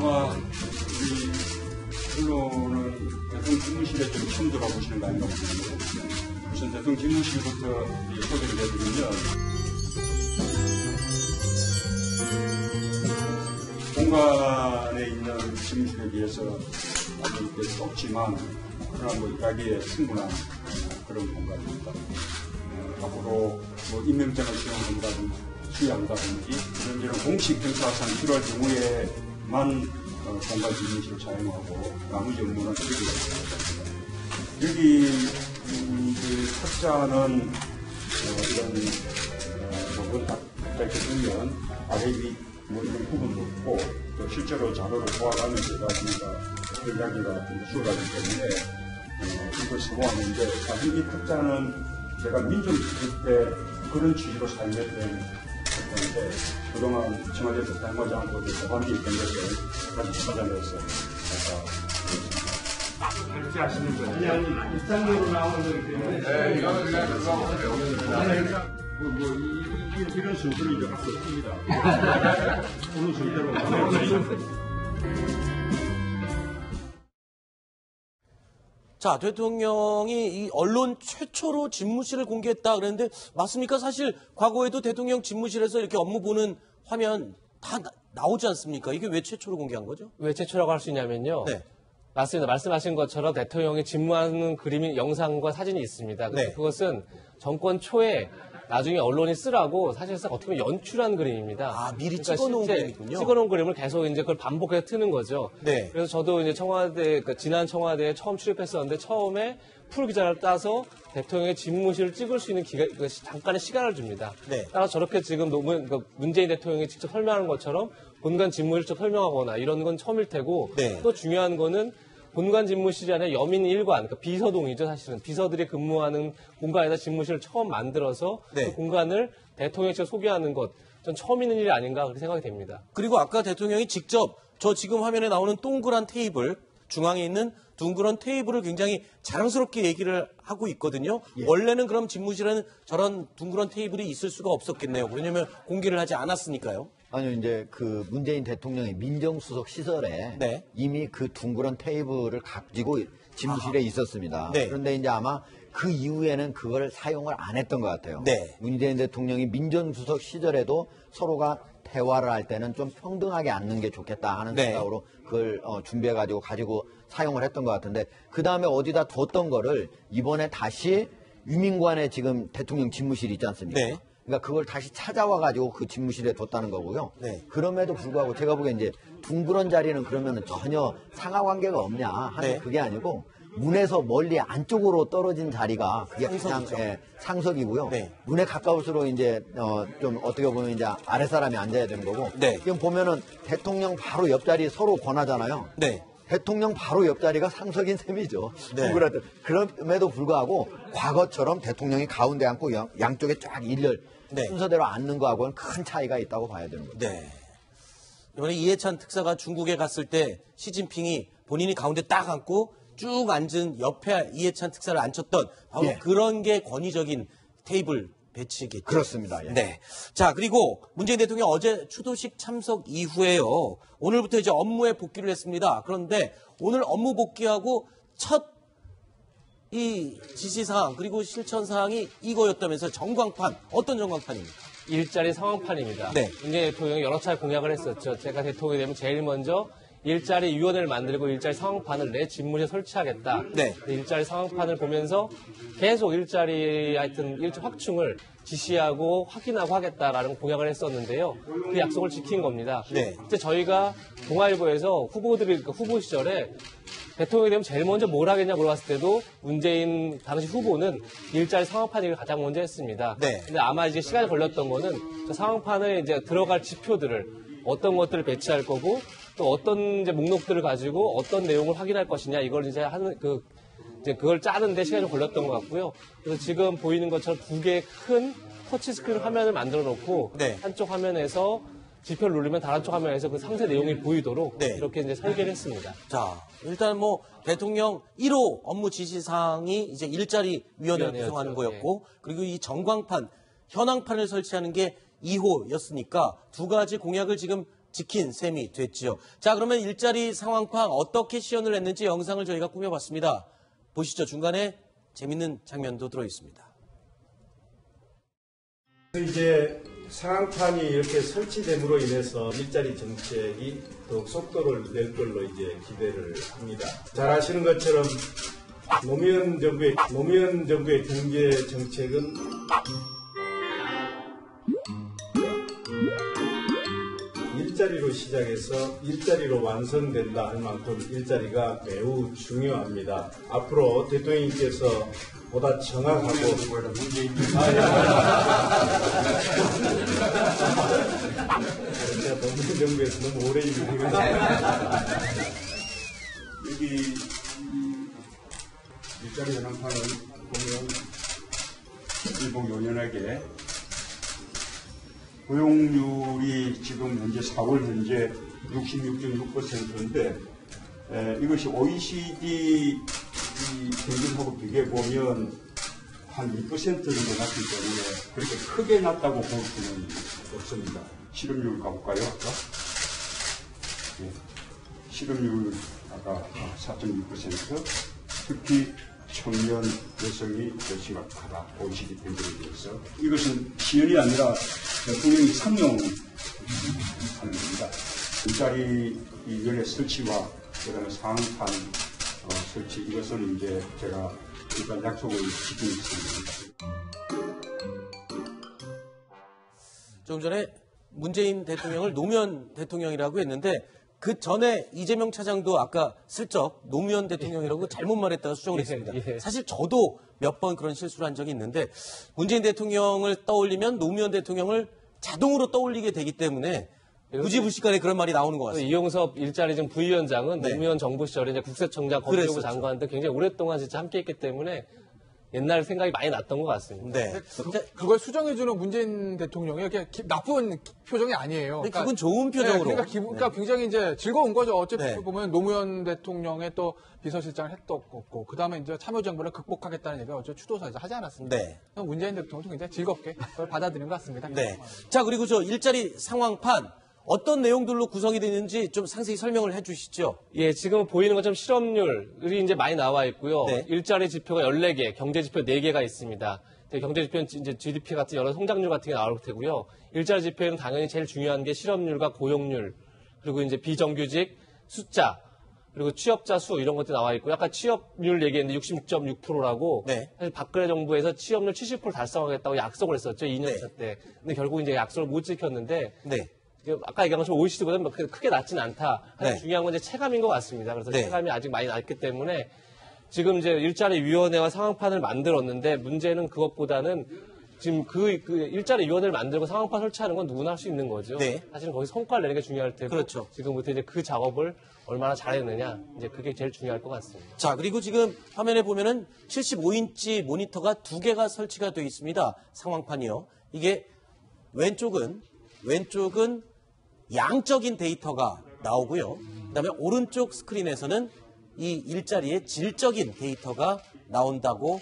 아마 우리 언론은 대통령 집무실에 좀 처음 들어보시는 거 아닌가 보는데 우선 대통령 집무실부터 소개를 해드리면 공간에 있는 집무실에 비해서 아주 좁지만 그러나 뭐 일하기에 충분한 그런 공간입니다. 앞으로 뭐 임명장을 수여한다든지 이런 공식 경사상 필요할 경우에만 공간 집무실을 사용하고 나머지 업무는 줄이겠습니다. 여기 그 탁자는 이런 부분 딱 보면 아래 위 뭐 이런 부분도 없고 또 실제로 자료를 보아가면서 제가 이야기가 좀 수월하기 때문에 이걸 제공하는데 사실 이 탁자는 제가 민정수석 때 그런 취지로 사용했던 건데 그동안 청와대에서 사용하지 않고 보관이 있던 것을 다시 찾아내서 결제하시는 거예요? 아니, 입장료로 나오는 거기 때문에. 네, 이거는 그냥 그거 이런 순서를 이제 갖고 있습니다. 어느 순서로. 자, 대통령이 이 언론 최초로 집무실을 공개했다 그랬는데 맞습니까? 사실 과거에도 대통령 집무실에서 이렇게 업무 보는 화면 다 나오지 않습니까? 이게 왜 최초로 공개한 거죠? 왜 최초라고 할 수 있냐면요. 네. 맞습니다. 말씀하신 것처럼 대통령이 집무하는 그림이 영상과 사진이 있습니다. 네. 그것은 정권 초에 나중에 언론이 쓰라고 사실상 어떻게 보면 연출한 그림입니다. 아, 미리 그러니까 찍어놓은 그림이군요. 찍어놓은 그림을 계속 이제 그걸 반복해서 트는 거죠. 네. 그래서 저도 이제 지난 청와대에 처음 출입했었는데 처음에 풀 기자를 따서 대통령의 집무실을 찍을 수 있는 잠깐의 시간을 줍니다. 네. 따라서 저렇게 지금 문재인 대통령이 직접 설명하는 것처럼 본관 집무실을 직접 설명하거나 이런 건 처음일 테고 네. 또 중요한 거는 본관 집무실이 아니라 여민 1관, 그러니까 비서동이죠, 사실은. 비서들이 근무하는 공간에다 집무실을 처음 만들어서 네. 그 공간을 대통령이 직접 소개하는 것, 전 처음 있는 일이 아닌가 그렇게 생각이 됩니다. 그리고 아까 대통령이 직접 저 지금 화면에 나오는 동그란 테이블, 중앙에 있는 둥그런 테이블을 굉장히 자랑스럽게 얘기를 하고 있거든요. 예. 원래는 그럼 집무실에는 저런 둥그런 테이블이 있을 수가 없었겠네요. 왜냐하면 공개를 하지 않았으니까요. 아니요, 이제 그 문재인 대통령의 민정수석 시설에 네. 이미 그 둥그런 테이블을 가지고 집무실에 있었습니다. 네. 그런데 이제 아마 그 이후에는 그걸 사용을 안 했던 것 같아요. 네. 문재인 대통령이 민정수석 시절에도 서로가 대화를 할 때는 좀 평등하게 앉는 게 좋겠다 하는 네. 생각으로 그걸 준비해가지고 가지고 사용을 했던 것 같은데 그 다음에 어디다 뒀던 거를 이번에 다시 유민관에 지금 대통령 집무실이 있지 않습니까? 네. 그러니까 그걸 다시 찾아와가지고 그 집무실에 뒀다는 거고요. 네. 그럼에도 불구하고 제가 보기엔 이제 둥그런 자리는 그러면 전혀 상하관계가 없냐 하는 네. 그게 아니고 문에서 멀리 안쪽으로 떨어진 자리가 그게 상석이죠. 그냥 상석이고요. 네. 문에 가까울수록 이제 좀 어떻게 보면 이제 아래 사람이 앉아야 되는 거고. 네. 지금 보면은 대통령 바로 옆자리 서로 권하잖아요. 네. 대통령 바로 옆자리가 상석인 셈이죠. 네. 그럼에도 불구하고 과거처럼 대통령이 가운데 앉고 양쪽에 쫙 일렬 네. 순서대로 앉는 거하고는 큰 차이가 있다고 봐야 되는 거죠. 네. 이번에 이해찬 특사가 중국에 갔을 때 시진핑이 본인이 가운데 딱 앉고 쭉 앉은 옆에 이해찬 특사를 앉혔던 바로 예. 그런 게 권위적인 테이블 배치겠죠. 그렇습니다. 예. 네. 자, 그리고 문재인 대통령 어제 추도식 참석 이후에요. 오늘부터 이제 업무에 복귀를 했습니다. 그런데 오늘 업무 복귀하고 첫 이 지시사항 그리고 실천사항이 이거였다면서 전광판. 어떤 전광판입니까? 일자리 상황판입니다. 네. 문재인 대통령이 여러 차례 공약을 했었죠. 제가 대통령이 되면 제일 먼저 일자리 위원회를 만들고 일자리 상황판을 내 집무실에 설치하겠다. 네. 일자리 상황판을 보면서 계속 일자리 확충을 지시하고 확인하고 하겠다라는 공약을 했었는데요. 그 약속을 지킨 겁니다. 네. 이제 저희가 동아일보에서 후보 시절에 대통령이 되면 제일 먼저 뭘 하겠냐 물어봤을 때도 문재인 당시 후보는 일자리 상황판 얘기를 가장 먼저 했습니다. 네. 근데 아마 이제 시간이 걸렸던 거는 저 상황판에 이제 들어갈 지표들을 어떤 것들을 배치할 거고 또 어떤 이제 목록들을 가지고 어떤 내용을 확인할 것이냐 이걸 이제 그걸 짜는데 시간이 걸렸던 것 같고요. 그래서 지금 보이는 것처럼 두 개의 큰 터치스크린 화면을 만들어 놓고 네. 한쪽 화면에서 지표를 누르면 다른 쪽 화면에서 그 상세 내용이 보이도록 네. 이렇게 이제 설계를 했습니다. 자, 일단 뭐 대통령 1호 업무 지시사항이 이제 일자리 위원회를 구성하는 거였고 그리고 이 전광판, 현황판을 설치하는 게 2호였으니까 두 가지 공약을 지금 지킨 셈이 됐지요. 자, 그러면 일자리 상황판 어떻게 시연을 했는지 영상을 저희가 꾸며봤습니다. 보시죠. 중간에 재밌는 장면도 들어있습니다. 이제 상황판이 이렇게 설치됨으로 인해서 일자리 정책이 더욱 속도를 낼 걸로 이제 기대를 합니다. 잘 아시는 것처럼 노무현 정부의 경제 정책은 일자리로 시작해서 일자리로 완성된다 할 만큼 일자리가 매우 중요합니다. 앞으로 대통령님께서 보다 정확하고 제가 노무현 정부에서 너무 오래 일을 해가지고 여기 일자리 현황판을 보면 일봉요연하게 고용률이 지금 현재 4월 현재 66.6%인데 이것이 OECD 평균하고 비교해 보면 한 2% 정도 낮기 때문에 그렇게 크게 낮다고 볼 수는 없습니다. 실업률 가볼까요? 아까? 네. 실업률 아까 4.6%. 특히 청년 여성이 더 심각하다. OECD 평균에 비해서. 이것은 시연이 아니라 대통령이 상용하는 겁니다. 일자리 연례 설치와 그다음에 상황판 설치 이것은 이제 제가 일단 약속을 지키고 있습니다. 조금 전에 문재인 대통령을 노무현 대통령이라고 했는데 그 전에 이재명 차장도 아까 슬쩍 노무현 대통령이라고 잘못 말했다가 수정을 했습니다. 사실 저도 몇 번 그런 실수를 한 적이 있는데 문재인 대통령을 떠올리면 노무현 대통령을 자동으로 떠올리게 되기 때문에 부지불식간에 그런 말이 나오는 것 같습니다. 이용섭 일자리정 부위원장은 네. 노무현 정부 시절에 이제 국세청장, 법무부 그랬었죠. 장관 등 굉장히 오랫동안 진짜 함께했기 때문에 옛날 생각이 많이 났던 것 같습니다. 네. 그걸 수정해주는 문재인 대통령이 이렇게 나쁜 표정이 아니에요. 근데 기분 좋은 표정으로. 네, 그러니까 굉장히 이제 즐거운 거죠. 어쨌든 네. 보면 노무현 대통령의 또 비서실장을 했었고, 그 다음에 이제 참여정부를 극복하겠다는 얘기가 어제 추도사에서 하지 않았습니다. 네. 문재인 대통령도 굉장히 즐겁게 그걸 받아들인 것 같습니다. 네. 자, 그리고 저 일자리 상황판 어떤 내용들로 구성이 되는지 좀 상세히 설명을 해 주시죠. 예, 지금 보이는 것처럼 실업률이 이제 많이 나와 있고요. 네. 일자리 지표가 14개, 경제 지표 4개가 있습니다. 경제 지표는 이제 GDP 같은 여러 성장률 같은 게 나올 테고요. 일자리 지표에는 당연히 제일 중요한 게 실업률과 고용률, 그리고 이제 비정규직 숫자, 그리고 취업자 수 이런 것들이 나와 있고 약간 취업률 얘기했는데 66.6%라고 네. 사실 박근혜 정부에서 취업률 70% 달성하겠다고 약속을 했었죠. 2년차 네. 때. 근데 결국 이제 약속을 못 지켰는데 네. 아까 얘기한 것처럼 OECD보다는 크게 낮진 않다. 네. 중요한 건 이제 체감인 것 같습니다. 그래서 네. 체감이 아직 많이 낮기 때문에 지금 이제 일자리위원회와 상황판을 만들었는데 문제는 그것보다는 지금 그 일자리위원회를 만들고 상황판 설치하는 건 누구나 할 수 있는 거죠. 네. 사실은 거기 성과를 내는 게 중요할 테고 그렇죠. 지금부터 이제 그 작업을 얼마나 잘했느냐 이제 그게 제일 중요할 것 같습니다. 자, 그리고 지금 화면에 보면은 75인치 모니터가 2개가 설치가 되어 있습니다. 상황판이요. 이게 왼쪽은 양적인 데이터가 나오고요. 그다음에 오른쪽 스크린에서는 이 일자리의 질적인 데이터가 나온다고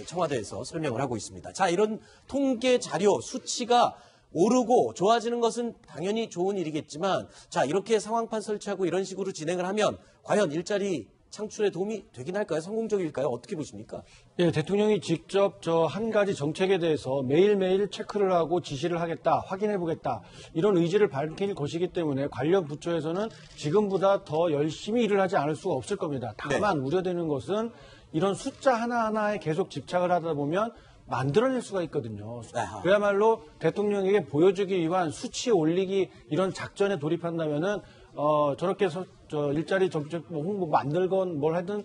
청와대에서 설명을 하고 있습니다. 자, 이런 통계 자료, 수치가 오르고 좋아지는 것은 당연히 좋은 일이겠지만, 자, 이렇게 상황판 설치하고 이런 식으로 진행을 하면 과연 일자리 창출에 도움이 되긴 할까요? 성공적일까요? 어떻게 보십니까? 예, 대통령이 직접 저 한 가지 정책에 대해서 매일매일 체크를 하고 지시를 하겠다, 확인해 보겠다, 이런 의지를 밝힐 것이기 때문에 관련 부처에서는 지금보다 더 열심히 일을 하지 않을 수가 없을 겁니다. 다만 우려되는 것은 이런 숫자 하나하나에 계속 집착을 하다 보면 만들어낼 수가 있거든요. 아하. 그야말로 대통령에게 보여주기 위한 수치 올리기 이런 작전에 돌입한다면은 저렇게 저 일자리 정책 홍보 만들건 뭘 하든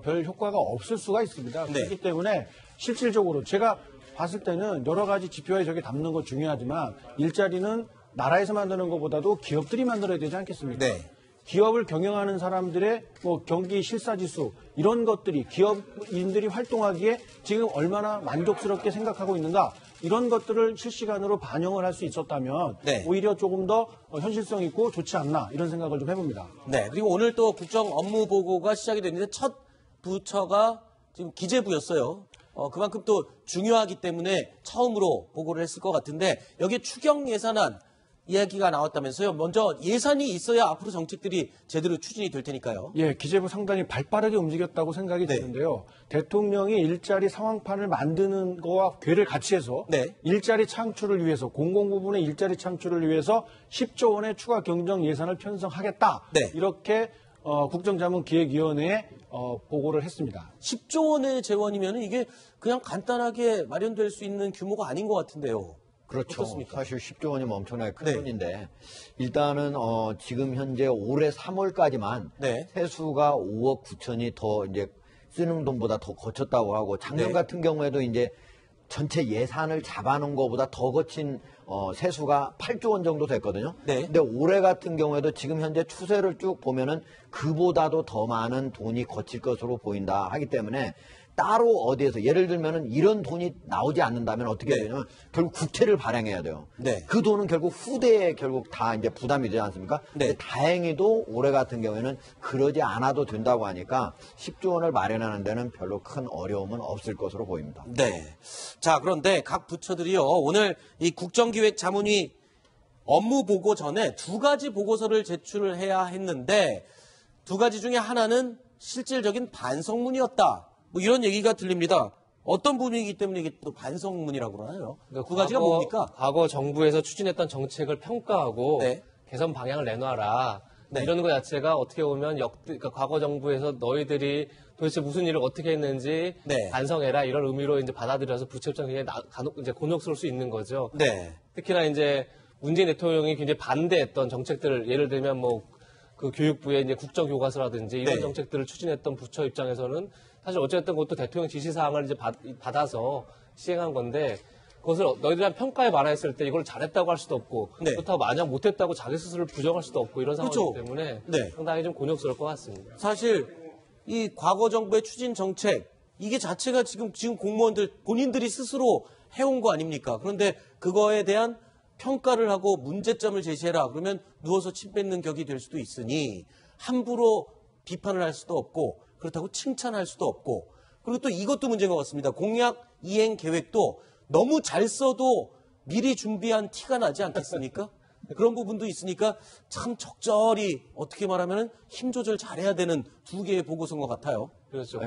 별 효과가 없을 수가 있습니다. 네. 그렇기 때문에 실질적으로 제가 봤을 때는 여러 가지 지표에 저게 담는 거 중요하지만 일자리는 나라에서 만드는 것보다도 기업들이 만들어야 되지 않겠습니까? 네. 기업을 경영하는 사람들의 뭐 경기 실사지수 이런 것들이 기업인들이 활동하기에 지금 얼마나 만족스럽게 생각하고 있는가 이런 것들을 실시간으로 반영을 할 수 있었다면 네. 오히려 조금 더 현실성 있고 좋지 않나 이런 생각을 좀 해봅니다. 네. 그리고 오늘 또 국정 업무 보고가 시작이 됐는데 첫 부처가 지금 기재부였어요. 그만큼 또 중요하기 때문에 처음으로 보고를 했을 것 같은데 여기에 추경 예산안 이야기가 나왔다면서요. 먼저 예산이 있어야 앞으로 정책들이 제대로 추진이 될 테니까요. 예, 기재부 상당히 발빠르게 움직였다고 생각이 네. 드는데요. 대통령이 일자리 상황판을 만드는 거와 괴를 같이 해서 네. 일자리 창출을 위해서 공공부문의 일자리 창출을 위해서 10조 원의 추가 경정 예산을 편성하겠다. 네. 이렇게 국정자문기획위원회에 보고를 했습니다. 10조 원의 재원이면 이게 그냥 간단하게 마련될 수 있는 규모가 아닌 것 같은데요. 그렇죠. 어떻습니까? 사실 10조 원이면 엄청나게 큰 네. 돈인데 일단은 지금 현재 올해 3월까지만 네. 세수가 5억 9천이 더 이제 쓰는 돈보다 더 거쳤다고 하고 작년 네. 같은 경우에도 이제 전체 예산을 잡아놓은 것보다 더 거친 세수가 8조 원 정도 됐거든요. 네. 근데 올해 같은 경우에도 지금 현재 추세를 쭉 보면은 그보다도 더 많은 돈이 거칠 것으로 보인다 하기 때문에 따로 어디에서 예를 들면은 이런 돈이 나오지 않는다면 어떻게 네. 되냐면 결국 국채를 발행해야 돼요. 네. 그 돈은 결국 후대에 결국 다 이제 부담이 되지 않습니까? 네. 근데 다행히도 올해 같은 경우에는 그러지 않아도 된다고 하니까 10조 원을 마련하는 데는 별로 큰 어려움은 없을 것으로 보입니다. 네. 자, 그런데 각 부처들이요. 오늘 이 국정기획자문위 업무 보고 전에 두 가지 보고서를 제출을 해야 했는데 두 가지 중에 하나는 실질적인 반성문이었다. 뭐 이런 얘기가 들립니다. 어떤 부분이기 때문에 이게 또 반성문이라고 그러나요? 두 가지가 뭡니까? 과거 정부에서 추진했던 정책을 평가하고 네. 개선 방향을 내놔라. 네. 이런 것 자체가 어떻게 보면 그러니까 과거 정부에서 너희들이 도대체 무슨 일을 어떻게 했는지 네. 반성해라 이런 의미로 이제 받아들여서 부처 입장이 간혹 이제 곤욕스러울 수 있는 거죠. 네. 특히나 이제 문재인 대통령이 굉장히 반대했던 정책들을 예를 들면 뭐 그 교육부의 이제 국정교과서라든지 이런 네. 정책들을 추진했던 부처 입장에서는 사실 어쨌든 그것도 대통령 지시사항을 이제 받아서 시행한 건데 그것을 너희들한 평가에 반했을 때 이걸 잘했다고 할 수도 없고 네. 그렇다고 마냥 못했다고 자기 스스로를 부정할 수도 없고 이런 상황이기 그렇죠. 때문에 네. 상당히 좀 곤욕스러울 것 같습니다. 사실 이 과거 정부의 추진 정책 이게 자체가 지금 공무원들 본인들이 스스로 해온 거 아닙니까? 그런데 그거에 대한 평가를 하고 문제점을 제시해라. 그러면 누워서 침 뱉는 격이 될 수도 있으니 함부로 비판을 할 수도 없고 그렇다고 칭찬할 수도 없고 그리고 또 이것도 문제인 것 같습니다. 공약 이행 계획도 너무 잘 써도 미리 준비한 티가 나지 않겠습니까? 그런 부분도 있으니까 참 적절히 어떻게 말하면 힘 조절 잘해야 되는 두 개의 보고서인 것 같아요. 그렇죠.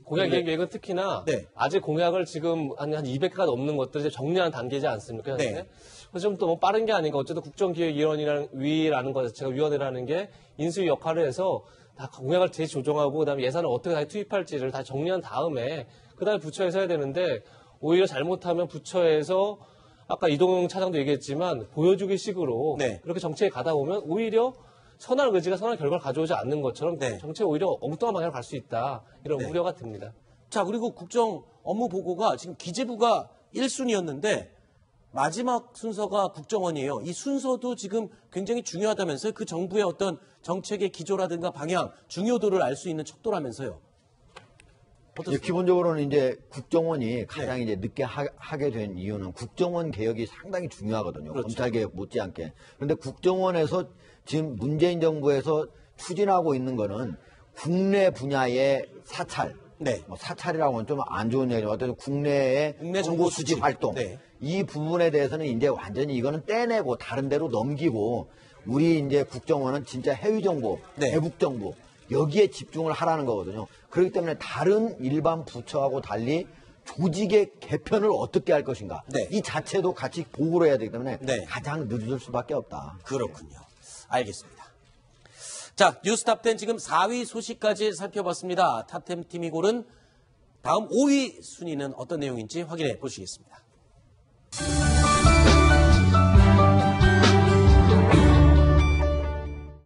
공약 계획은 특히나 네. 아직 공약을 지금 한 200개가 넘는 것들을 이제 정리하는 단계지 않습니까? 현재? 네. 그래서 좀 또 뭐 빠른 게 아닌가. 어쨌든 국정기획위원회라는 것 자체가 위원회라는 게 인수위 역할을 해서 다 공약을 재조정하고 그다음에 예산을 어떻게 다시 투입할지를 다 정리한 다음에 그다음에 부처에서 해야 되는데 오히려 잘못하면 부처에서 아까 이동영 차장도 얘기했지만 보여주기 식으로 네. 그렇게 정책에 가다 보면 오히려 선한 의지가 선한 결과를 가져오지 않는 것처럼 네. 정책이 오히려 엉뚱한 방향을 갈 수 있다. 이런 네. 우려가 듭니다. 자, 그리고 국정 업무 보고가 지금 기재부가 1순위였는데 마지막 순서가 국정원이에요. 이 순서도 지금 굉장히 중요하다면서요. 그 정부의 어떤 정책의 기조라든가 방향, 중요도를 알 수 있는 척도라면서요. 어떻습니까? 기본적으로는 이제 국정원이 가장 네. 이제 늦게 하게 된 이유는 국정원 개혁이 상당히 중요하거든요. 그렇죠. 검찰 개혁 못지않게. 그런데 국정원에서 지금 문재인 정부에서 추진하고 있는 거는 국내 분야의 사찰. 네. 뭐 사찰이라고 하면 좀 안 좋은 얘기지만 어쨌든 국내의 국내 정보 정보 수집 수집. 활동. 네. 이 부분에 대해서는 이제 완전히 이거는 떼내고 다른 데로 넘기고 우리 이제 국정원은 진짜 해외 정보, 네. 대북 정보 여기에 집중을 하라는 거거든요. 그렇기 때문에 다른 일반 부처하고 달리 조직의 개편을 어떻게 할 것인가. 네. 이 자체도 같이 보고를 해야 되기 때문에 네. 가장 늦을 수밖에 없다. 그렇군요. 알겠습니다. 자, 뉴스 탑10 지금 4위 소식까지 살펴봤습니다. 탑10 팀이 고른 다음 5위 순위는 어떤 내용인지 확인해 보시겠습니다.